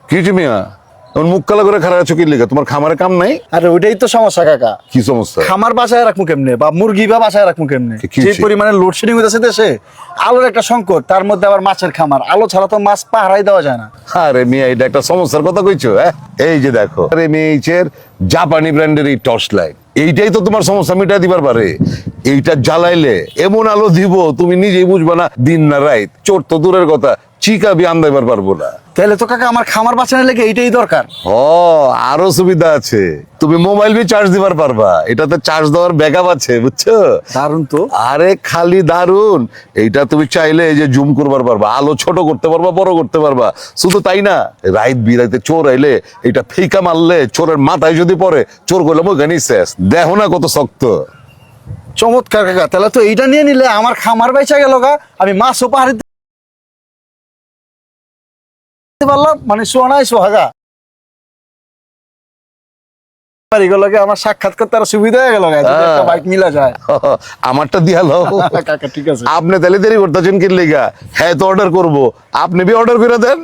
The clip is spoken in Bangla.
কি মিয়া তোমার মুখ কালা করে খারাপ আছো কি লিগা? তোমার খামারে কাম নাই? আরে ওইটাই তো সমস্যা কাকা। কি সমস্যা? খামার বাসায় রাখবো কেমনে বা মুরগি বা বাসায় রাখবো কেমনে? কি যে হইছে? পরিমাণে লোডশেডিং হইতেছে দেশে, আলোর একটা সংকট, তার মধ্যে আবার মাছের খামার, আলো ছাড়া তো মাছ পাহারাই দেওয়া যায় না। আরে মিয়া এটা একটা সমস্যার কথা কইছো। এই যে দেখো আরে মেয়েছের জাপানি ব্র্যান্ডের এই টর্চ লাইট, এইটাই তো তোমার সমস্যা মিটাই দিবার পারে। এইটা জ্বালাইলে এমন আলো দিব তুমি নিজেই বুঝবা না দিন না রাত। চোর তো দূরের কথা, চিকাবি আন্দাইবার পারবো না। তাহলে তো কাকা আমার খামার বাঁচানোর লেগে এইটাই দরকার। ও আরো সুবিধা আছে, তুমি মোবাইল বি চার্জ দিবার পারবা, এটাতে চার্জ দেওয়ার ব্যাকআপ আছে, বুঝছো? দারুন তো। আরে খালি দারুন, এইটা তুমি চাইলে এই যে জুম করবার পারবা, আলো ছোট করতে পারবা, বড় করতে পারবা। শুধু তাই না, রাইত বিরাইতে চোর আইলে এটা ফেকা মারলে চোরের মাথায় যদি পড়ে, চোর করলাম ওখানেই শেষ। দেখো না কত শক্ত। চমৎকার কাকা, তাহলে তো এইটা নিয়ে নিলে আমার খামার বাইচা গেল গা, আমি মাছও পাহাড়ি পারলাম, মানে সোনাই সোহাগা। এগুলোকে আমার সাক্ষাৎ করতে আরো সুবিধা হয়ে গেল, বাইক মিলা যায়। আমারটা দিয়া লও। কাকা ঠিক আছে। আপনি তাহলে দেরি করতেছেন কি লিগা? হ্যাঁ তো অর্ডার করবো, আপনি বি অর্ডার করে দেন।